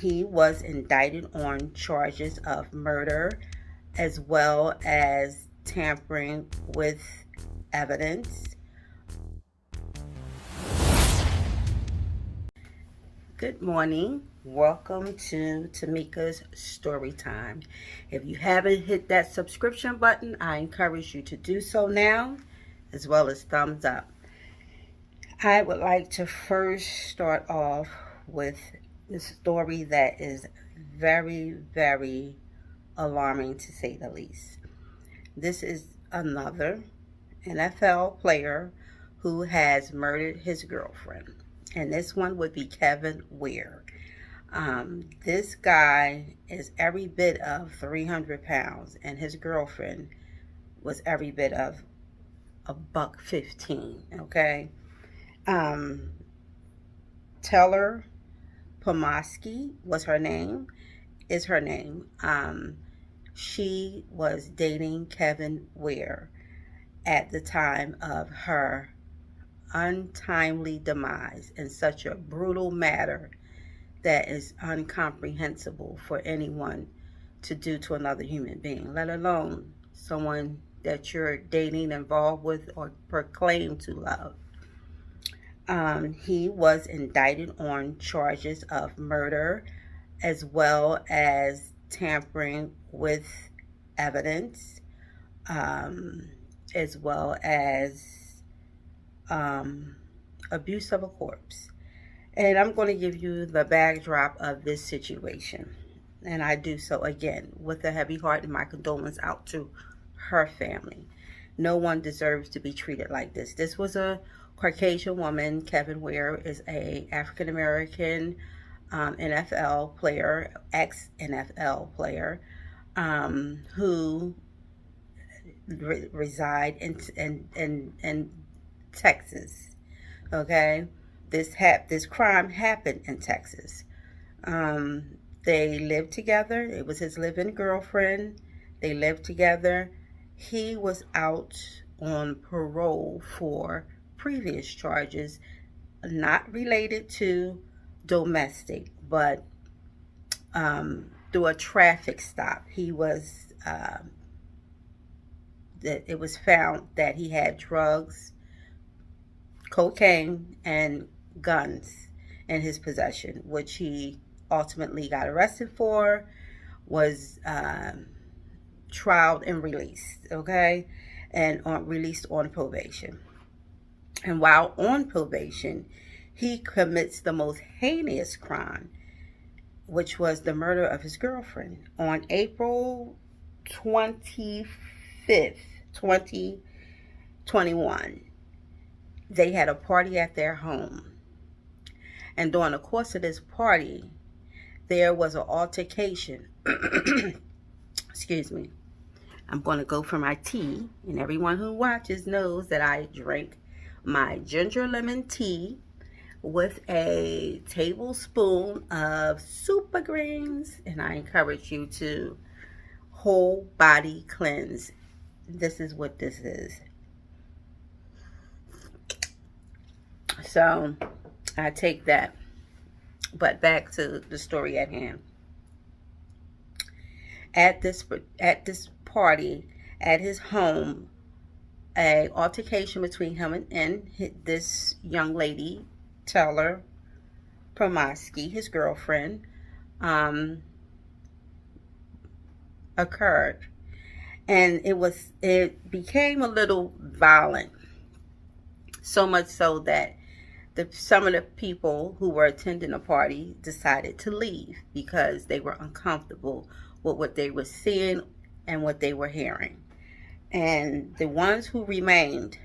He was indicted on charges of murder as well as tampering with evidence. Good morning. Welcome to Tamika's Story Time. If you haven't hit that subscription button, I encourage you to do so now, as well as thumbs up. I would like to first start off with the story that is very, very alarming to say the least. This is another NFL player who has murdered his girlfriend, and this one would be Kevin Ware. This guy is every bit of 300 pounds, and his girlfriend was every bit of a buck 15. Okay. Um, Teller Pomaski was her name. Is her name. She was dating Kevin Ware at the time of her untimely demise in such a brutal manner that is incomprehensible for anyone to do to another human being, let alone someone that you're dating, involved with, or proclaim to love. He was indicted on charges of murder as well as tampering with evidence, as well as abuse of a corpse. And I'm going to give you the backdrop of this situation. And I do so again with a heavy heart and my condolence out to her family. No one deserves to be treated like this. This was a Caucasian woman. Kevin Ware is a African American NFL player, ex-NFL player, who reside in Texas. Okay, this crime happened in Texas. They lived together. It was his live-in girlfriend. They lived together. He was out on parole for previous charges, not related to domestic, but through a traffic stop. He was that it was found that he had drugs, cocaine, and guns in his possession, which he ultimately got arrested for, was trialed and released, okay, and released on probation. And while on probation, he commits the most heinous crime, which was the murder of his girlfriend on April 25th, 2021. They had a party at their home. And during the course of this party, there was an altercation. Excuse me. I'm going to go for my tea. And everyone who watches knows that I drink my ginger lemon tea with a tablespoon of super greens. And I encourage you to whole body cleanse. This is what this is. So I take that. But back to the story at hand. At this party at his home, a altercation between him and this young lady, Teller Promoski, his girlfriend, occurred, and it became a little violent, so much so that some of the people who were attending the party decided to leave because they were uncomfortable with what they were seeing and what they were hearing. And the ones who remained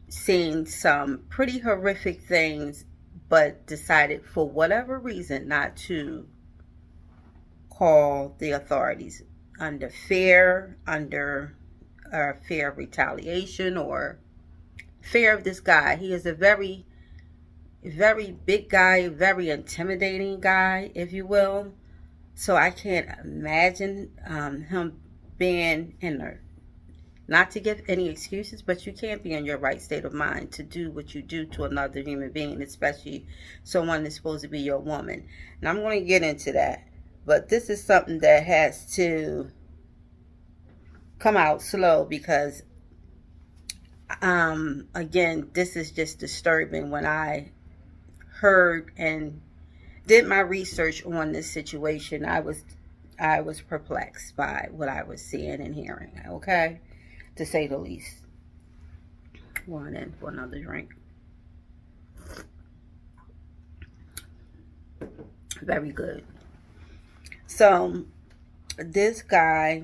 seen some pretty horrific things, but decided for whatever reason not to call the authorities under fear of retaliation or fear of this guy. He is a very, very big guy, very intimidating guy, if you will. So I can't imagine him being in Not to give any excuses, but you can't be in your right state of mind to do what you do to another human being, especially someone that's supposed to be your woman. And I'm going to get into that. But this is something that has to come out slow because, again, this is just disturbing. When I heard and did my research on this situation, I was perplexed by what I was seeing and hearing, okay? To say the least. One in for another drink. Very good. So, this guy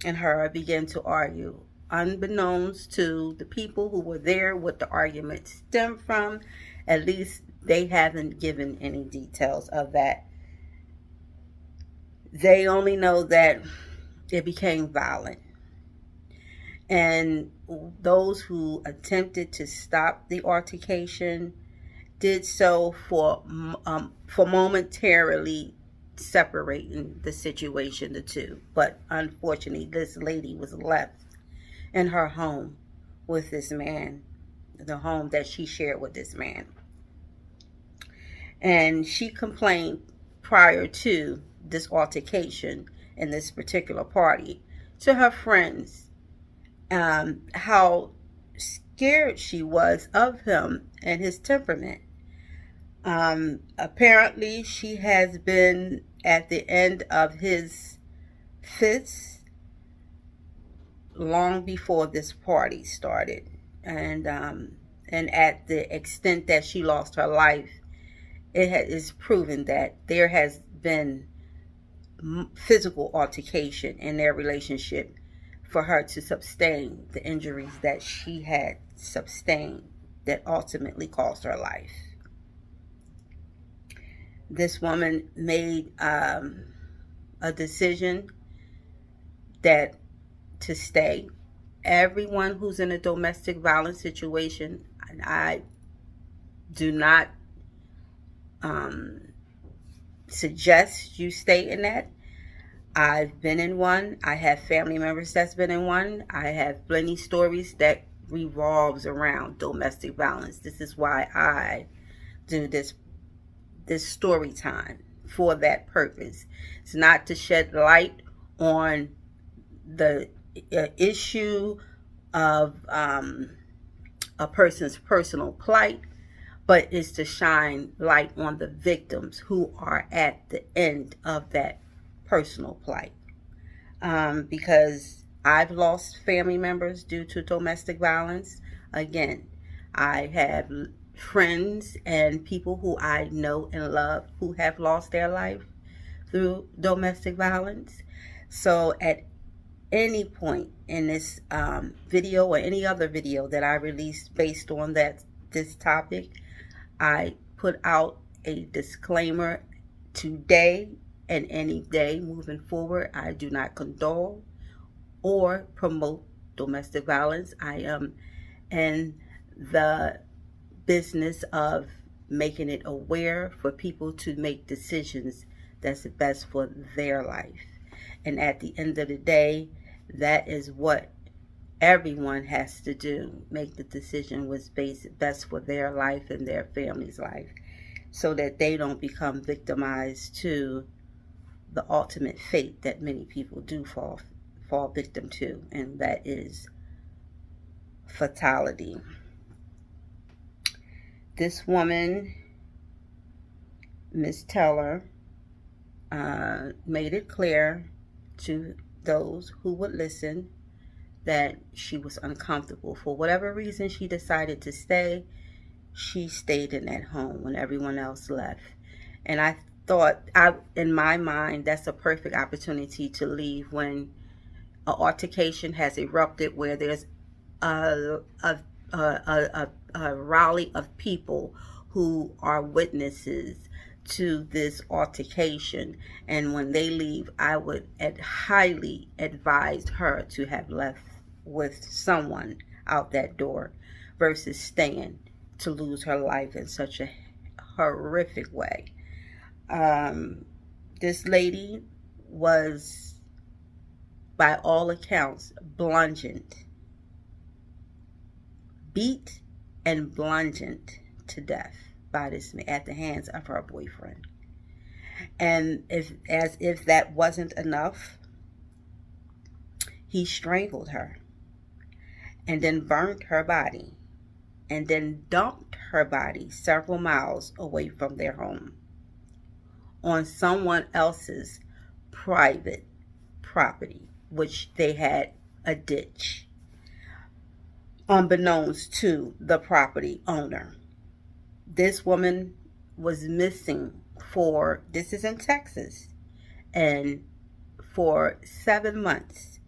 and her began to argue. Unbeknownst to the people who were there, what the argument stemmed from, at least they haven't given any details of that. They only know that it became violent. And those who attempted to stop the altercation did so for momentarily separating the situation, the two. But unfortunately, this lady was left in her home with this man, the home that she shared with this man. And she complained prior to this altercation in this particular party to her friends how scared she was of him and his temperament. Apparently, she has been at the end of his fits long before this party started, and at the extent that she lost her life, is proven that there has been physical altercation in their relationship for her to sustain the injuries that she had sustained that ultimately cost her life. This woman made a decision that to stay. Everyone who's in a domestic violence situation, and I do not suggest you stay in that. I've been in one. I have family members that's been in one. I have plenty stories that revolves around domestic violence. This is why I do this story time, for that purpose. It's not to shed light on the issue of a person's personal plight, but is to shine light on the victims who are at the end of that personal plight. Because I've lost family members due to domestic violence. Again, I have friends and people who I know and love who have lost their life through domestic violence. So at any point in this video or any other video that I released based on this topic, I put out a disclaimer today and any day moving forward. I do not condone or promote domestic violence. I am in the business of making it aware for people to make decisions that's best for their life. And at the end of the day, that is what everyone has to do. Make the decision what's best for their life and their family's life, so that they don't become victimized to the ultimate fate that many people do fall victim to, and that is fatality. This woman, Miss Teller, made it clear to those who would listen that she was uncomfortable. For whatever reason she decided to stay, she stayed in that home when everyone else left. And I thought, in my mind, that's a perfect opportunity to leave when an altercation has erupted, where there's a rally of people who are witnesses to this altercation. And when they leave, I would highly advise her to have left with someone out that door versus staying to lose her life in such a horrific way. This lady was by all accounts, bludgeoned, beat and bludgeoned to death by this man at the hands of her boyfriend. And as if that wasn't enough, he strangled her and then burnt her body and then dumped her body several miles away from their home on someone else's private property, which they had a ditch, unbeknownst to the property owner. This woman was missing this is in Texas, and for 7 months.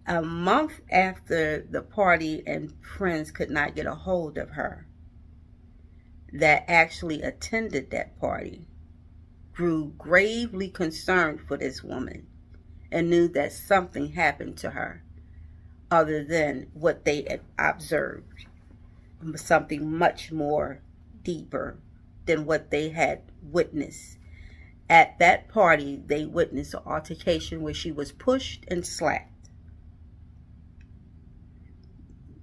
A month after the party and friends could not get a hold of her, that actually attended that party grew gravely concerned for this woman and knew that something happened to her other than what they had observed, something much more deeper than what they had witnessed. At that party, they witnessed an altercation where she was pushed and slapped.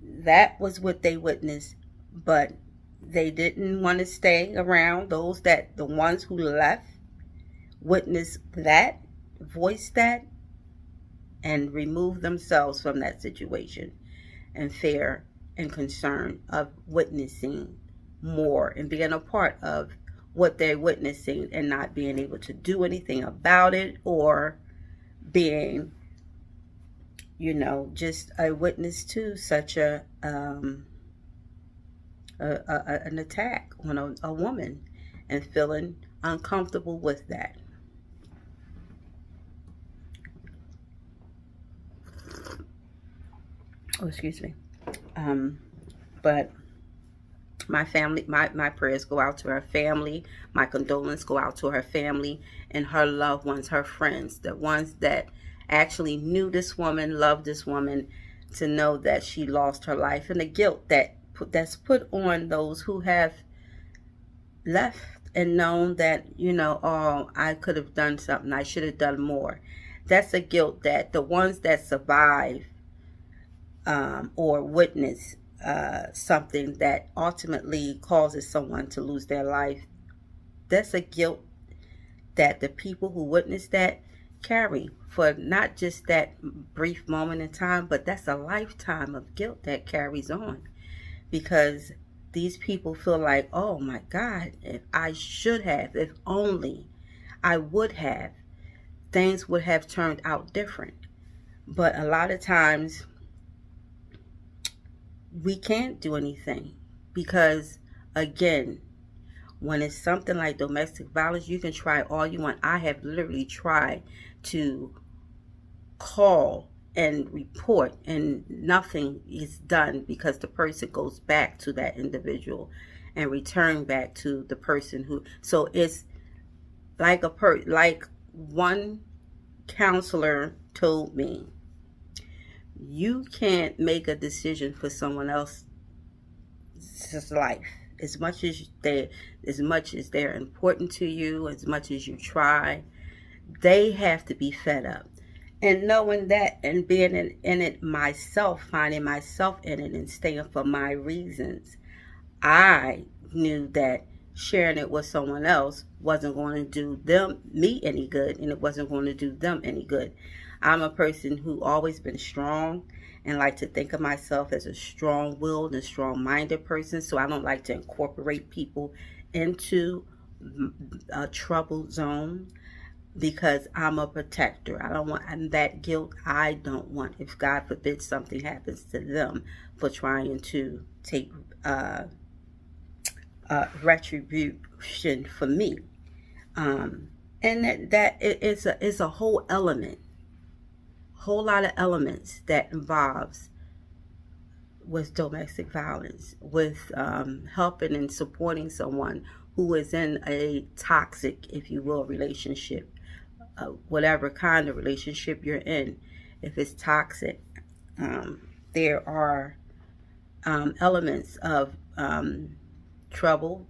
That was what they witnessed, but they didn't want to stay around. The ones who left, witnessed that, voiced that, and removed themselves from that situation in fear and concern of witnessing more and being a part of what they're witnessing and not being able to do anything about it, or being, just a witness to such an attack on a woman and feeling uncomfortable with that. Oh, excuse me. But my family, my prayers go out to her family. My condolences go out to her family and her loved ones, her friends, the ones that actually knew this woman, loved this woman, to know that she lost her life, and the guilt that's put on those who have left and known that, oh, I could have done something, I should have done more. That's a guilt that the ones that survive or witness something that ultimately causes someone to lose their life, that's a guilt that the people who witness that carry for not just that brief moment in time, but that's a lifetime of guilt that carries on, because these people feel like, oh my God, if only I would have, things would have turned out different. But a lot of times we can't do anything, because again, when it's something like domestic violence, you can try all you want. I have literally tried to call and report, and nothing is done, because the person goes back to that individual and return back to the person who. So it's like like one counselor told me, you can't make a decision for someone else's life. As much as they're important to you, as much as you try, they have to be fed up. And knowing that and being in it myself, finding myself in it and staying for my reasons, I knew that sharing it with someone else wasn't going to do me any good, and it wasn't going to do them any good. I'm a person who always been strong and like to think of myself as a strong-willed and strong-minded person, so I don't like to incorporate people into a trouble zone, because I'm a protector. I don't want, and that guilt I don't want, if God forbid something happens to them for trying to take retribution for me. And that is a whole lot of elements that involves with domestic violence, with helping and supporting someone who is in a toxic, if you will, relationship, whatever kind of relationship you're in. If it's toxic, there are elements of trouble,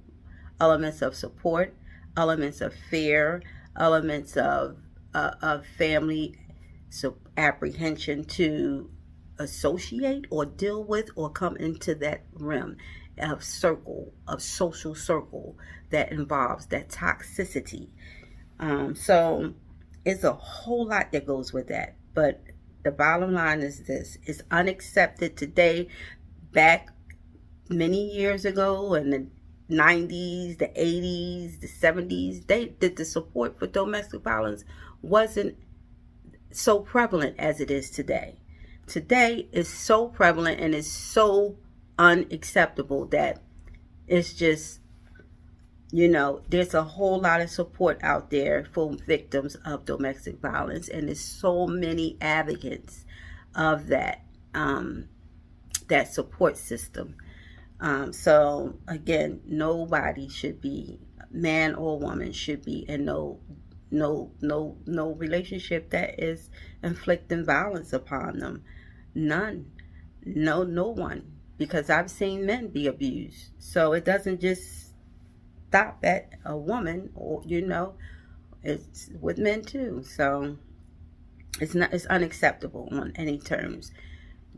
elements of support, elements of fear, elements of family apprehension to associate or deal with or come into that realm of social circle that involves that toxicity. So it's a whole lot that goes with that. But the bottom line is this: it's unaccepted today. Back many years ago in the 90s, the 80s, the 70s, they did the support for domestic violence wasn't so prevalent as it is today. Today is so prevalent and is so unacceptable that it's just, there's a whole lot of support out there for victims of domestic violence, and there's so many advocates of that support system. So again, nobody should be, man or woman, should be in no relationship that is inflicting violence upon them. None. No one. Because I've seen men be abused. So it doesn't just stop at a woman, or it's with men too. So it's unacceptable on any terms.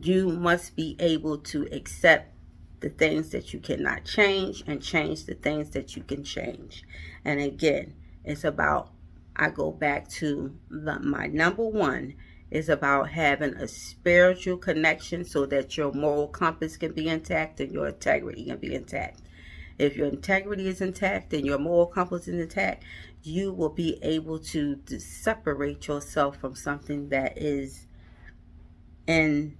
You must be able to accept the things that you cannot change and change the things that you can change. And again, it's about, I go back to my number one is about having a spiritual connection so that your moral compass can be intact and your integrity can be intact. If your integrity is intact and your moral compass is intact, you will be able to separate yourself from something that is in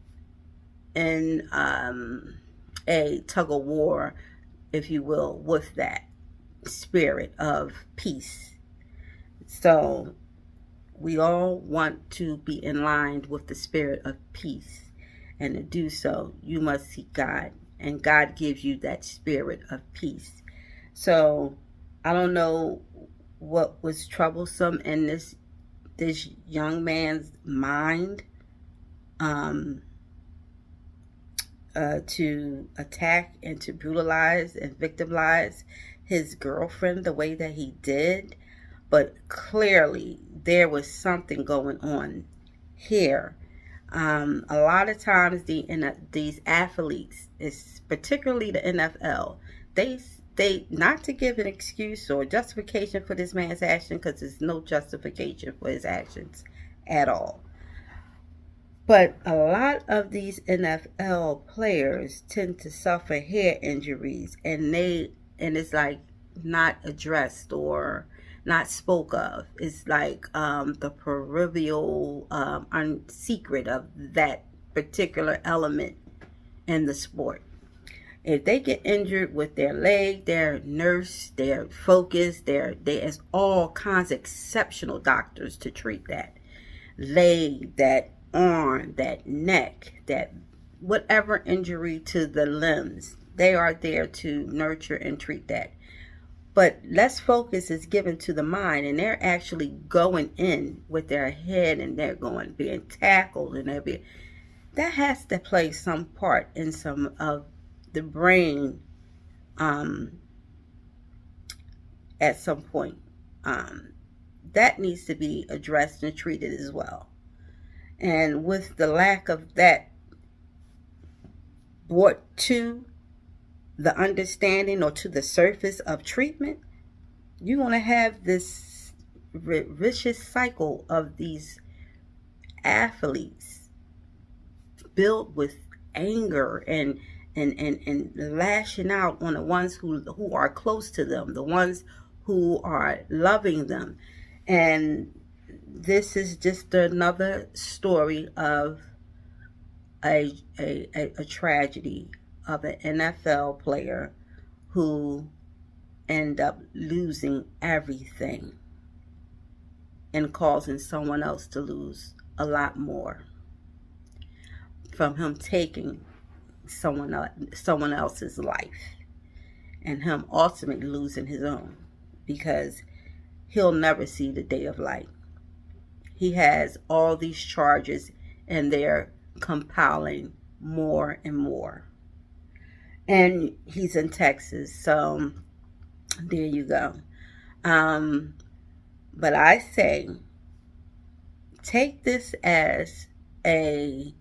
a tug of war, if you will, with that spirit of peace. So we all want to be in line with the spirit of peace. And to do so, you must seek God. And God gives you that spirit of peace. So I don't know what was troublesome in this young man's mind to attack and to brutalize and victimize his girlfriend the way that he did. But clearly there was something going on here. A lot of times these athletes, particularly the NFL, they not to give an excuse or justification for this man's action, because there's no justification for his actions at all. But a lot of these NFL players tend to suffer hair injuries, and it's like not addressed or not spoke of. It's like the peripheral secret of that particular element in the sport. If they get injured with their leg, they're nursed, they're focused, there's all kinds of exceptional doctors to treat that leg, that arm, that neck, that whatever injury to the limbs. They are there to nurture and treat that. But less focus is given to the mind, and they're actually going in with their head, and they're being tackled, and that has to play some part in some of the brain at some point. That needs to be addressed and treated as well. And with the lack of that brought to the understanding or to the surface of treatment, you're going to have this vicious cycle of these athletes built with anger and lashing out on the ones who are close to them, the ones who are loving them. And this is just another story of a tragedy of an NFL player who ended up losing everything and causing someone else to lose a lot more from him taking someone else's life, and him ultimately losing his own, because he'll never see the day of light. He has all these charges, and they're compiling more and more. And he's in Texas, so there you go. But I say Take this as a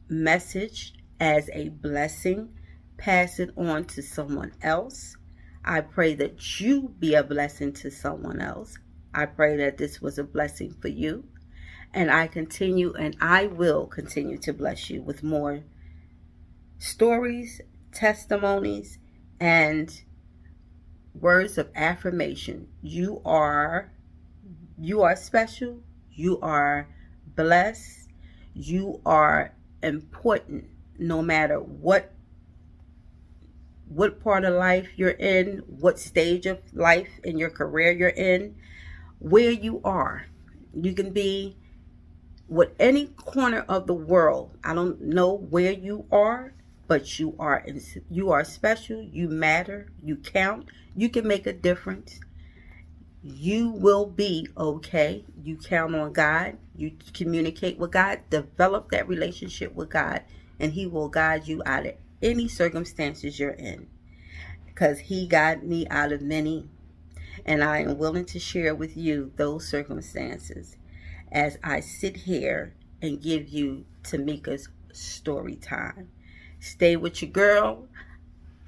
message, as a blessing. Pass it on to someone else. I pray that you be a blessing to someone else. I pray that this was a blessing for you. And I will continue to bless you with more stories, testimonies, and words of affirmation. You are special. You are blessed. You are important, no matter what part of life you're in, what stage of life in your career you're in, where you are. You can be with any corner of the world. I don't know where you are, but you are special. You matter. You count. You can make a difference. You will be okay. You count on God. You communicate with God. Develop that relationship with God, and He will guide you out of any circumstances you're in, because He got me out of many, and I am willing to share with you those circumstances as I sit here and give you Tamika's story time. Stay with your girl.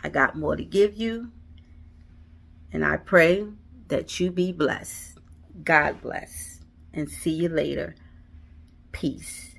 I got more to give you, and I pray that you be blessed. God bless, and see you later. Peace.